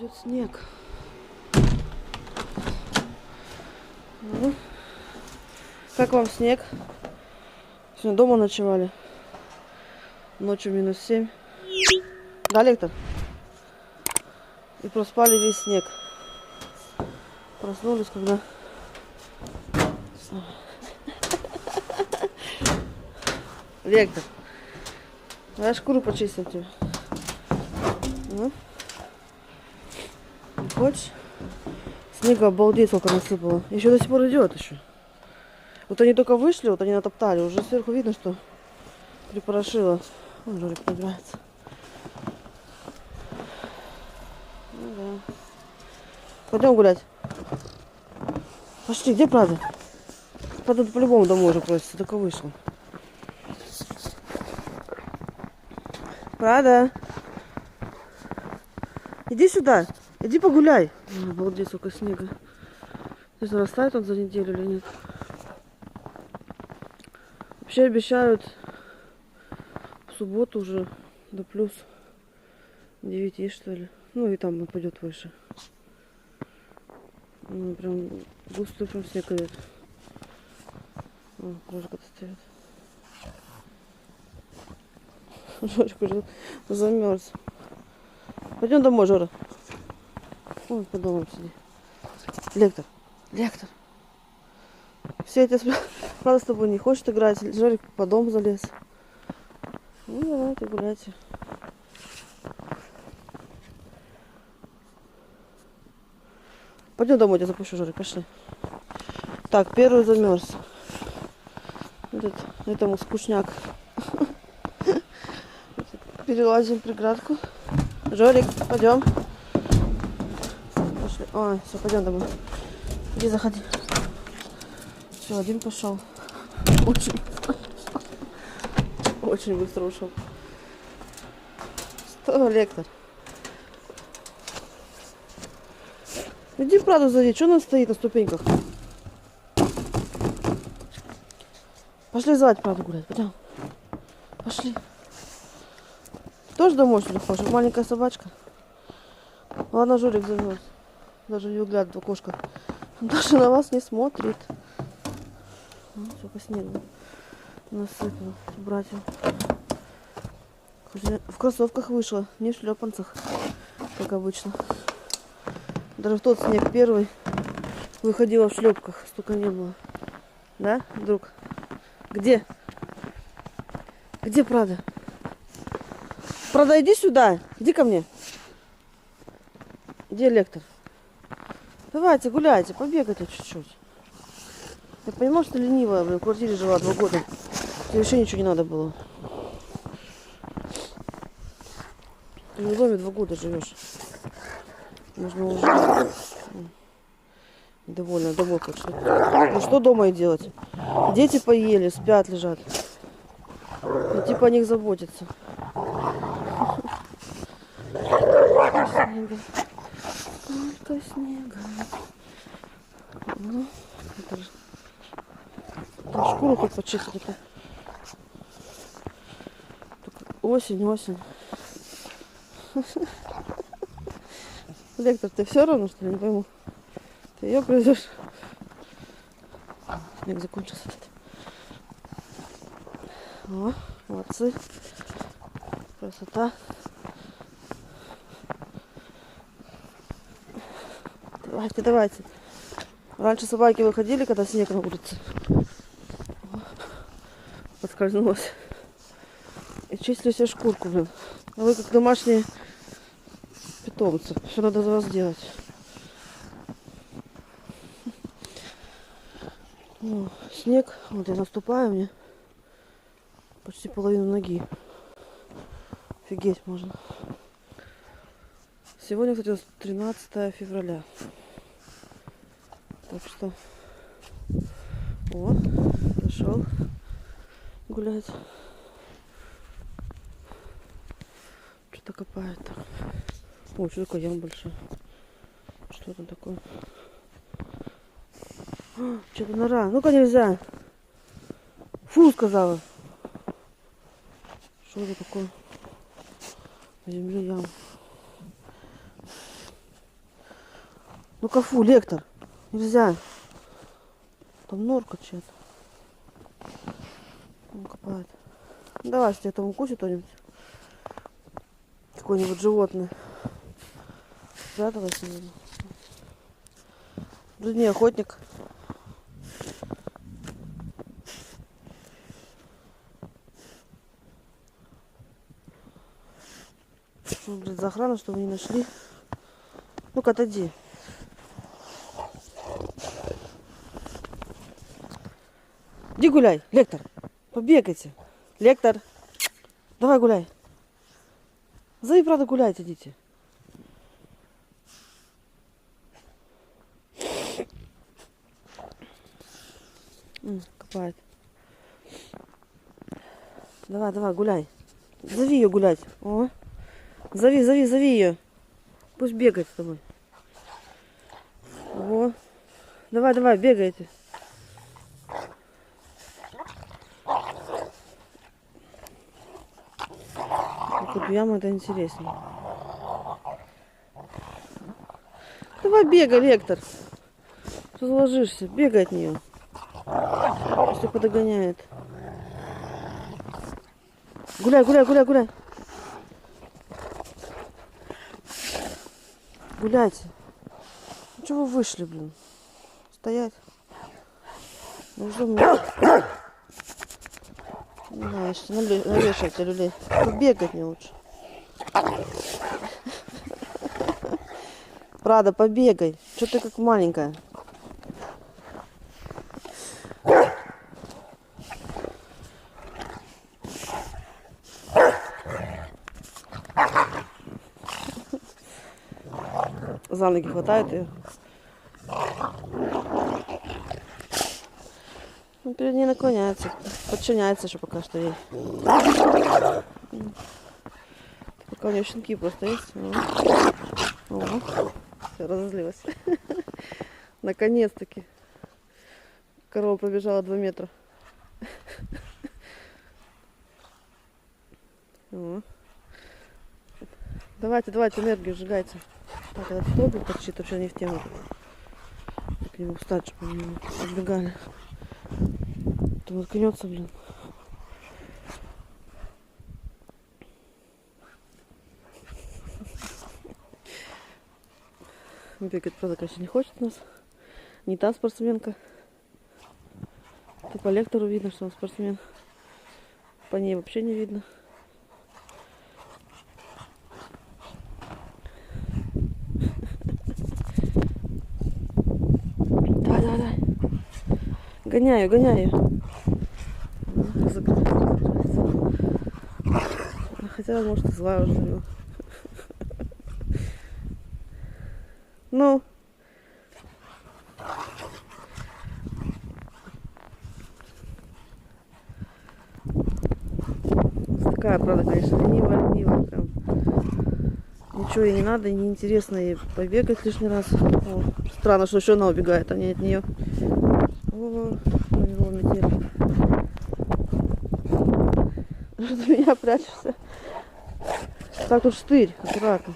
Идет снег. Ну, как вам снег? Сегодня дома ночевали. Ночью -7. Да, Лектор? И проспали весь снег. Проснулись, когда... Лектор, давай шкуру почистим тебе. Ну? Не хочешь? Снега обалдеть сколько насыпало. Еще до сих пор идет еще. Вот они только вышли, вот они натоптали. Уже сверху видно, что припорошило. Вон Жорик играется. Ну да. Пойдем гулять. Пошли, где Прада? Прада по-любому домой уже просится, только вышла. Прада. Иди сюда. Иди погуляй. Обалдеть, сколько снега. Не знаю, растает он за неделю или нет. Вообще обещают в субботу уже до плюс 9, что ли. Ну и там он пойдет выше. Ну, прям густой прям снег идет. О, Жорик отстает. Жорик уже замерз. Пойдем домой, Жора. Ой, по домам сиди. Лектор. Лектор. Все эти правда с тобой не хочет играть. Жорик по дому залез. Ну давайте гуляйте. Пойдем домой, я запущу, Жорик, пошли. Так, первый замерз. Этому скучняк. Перелазим преградку. Жорик, пойдем. Пошли. Ой, все, пойдем домой. Иди, заходи. Все, один пошел. Очень быстро ушел. Что, Лектор? Иди Праду зови. Что он стоит на ступеньках? Пошли звать Праду гулять. Пойдем. Пошли. Тоже домой что ли хочешь? Маленькая собачка. Ладно, Жорик замерз. Даже не выглядывает в окошко. Даже на вас не смотрит. Ну, сколько снега насыпал, братья. В кроссовках вышла, не в шлепанцах, как обычно. Даже в тот снег первый выходила в шлепках, столько не было. Да, друг? Где? Где Прада? Прада, иди сюда. Иди ко мне. Где Лектор? Давайте, гуляйте, побегайте чуть-чуть. Я понимаю, что ленивая, в квартире жила 2 года. Тебе вообще ничего не надо было. Ты в доме 2 года живешь. Нужно уже... Недовольна, домой хочешь. Ну что дома и делать? Дети поели, спят, лежат. И типа о них заботиться. Снега. Сколько снега. Ну, это же... Там шкуру хоть почистить. Это... Осень, осень. Лектор, ты все равно, что ли, не пойму? Ты ее привезешь? Снег закончился. О, молодцы. Красота. Давайте, давайте. Раньше собаки выходили, когда снег на улице. Подскользнулась. И чистили себе шкурку, блин. А вы как домашние питомцы. Все надо за вас делать. Ну, снег. Вот я наступаю, мне почти половину ноги. Офигеть можно. Сегодня, кстати, 13 февраля. Так что... О, зашел гулять. Что-то копает там. О, что такое яма большая? Что там такое? Что-то нора. Ну-ка нельзя. Фу, сказала. Что это такое? На земле яма. Ну-ка, фу, Лектор. Нельзя. Там норка чья-то. Он копает. Давай, если этому укусит кто-нибудь. Какое-нибудь животное. Спряталась, наверное. Вроде не охотник. Что, блин, за охрану, чтобы не нашли? Ну-ка, отойди. Иди гуляй, Лектор. Побегайте. Лектор. Давай гуляй. Зови, правда, гулять идите. Копает. Давай, давай, гуляй. Зови ее гулять. О. Зови, зови, зови ее. Пусть бегает с тобой. О. Давай, давай, бегайте. Тут яма, это интереснее. Давай бегай, Лектор. Что ложишься? Бегай от нее. Если подогоняет. Гуляй, гуляй, гуляй, гуляй. Гуляйте. Ну чего вы вышли, блин? Стоять. Ну что мне? Не знаю, что навешайте люлей. Побегать не лучше. Правда, побегай. Что ты как маленькая? За ноги хватает ее. Он перед ней наклоняется, подчиняется еще пока что ей. Пока у нее щенки просто есть. О, все, разозлилась. Наконец-таки. Корова пробежала 2 метра. О. Давайте, давайте, энергию сжигайте. Так, этот столбик торчит, вообще не в тему. К нему встать, чтобы они отбегали. То наткнется, блин. Бегать, правда, конечно, не хочет у нас. Не та спортсменка. То по Лектору видно, что он спортсмен. По ней вообще не видно. Давай. Гоняю, гоняю. Хотя, может, и злая уже. Ну. Такая, правда, конечно, ленивая прям. Ничего ей не надо, и неинтересно ей побегать лишний раз. О, странно, что еще она убегает, а не от нее. О, на него метель. Что ты меня прячешься? Так тут штырь, аккуратно.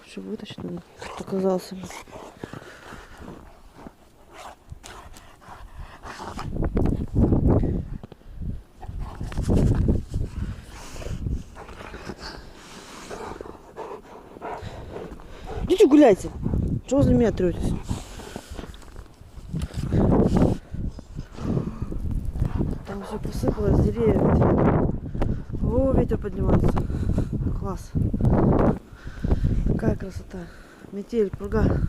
Что вытащить надо? Показался. Идите гуляйте. Чего возле меня третесь? Там все посыпалось, деревья. О, ветер поднимается. Класс. Какая красота. Метель, пурга.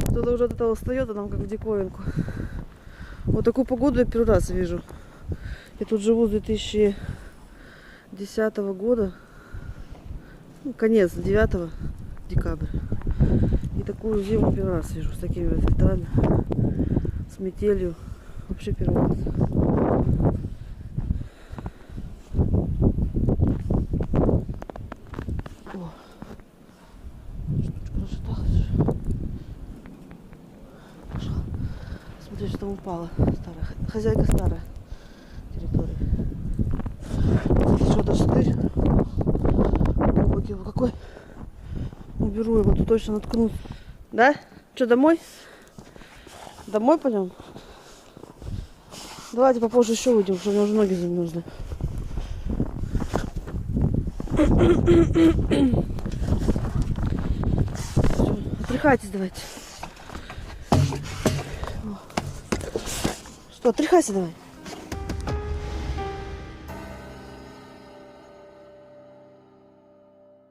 Кто-то уже от этого устает, а нам как в диковинку. Вот такую погоду я первый раз вижу. Я тут живу с 2010 года. Ну, конец 9 декабря. И такую зиму первый раз вижу с такими вот ветрами. С метелью. Вообще первый раз. Смотри, что там упало. Старая. Хозяйка старая территория. Что-то штырь. Глубокий. Какой? Уберу его, тут точно наткнусь. Да? Что, домой? Домой пойдем? Давайте попозже еще уйдем, что у меня уже ноги замерзли. Всё, отряхайтесь давайте. Что, отряхайся давай.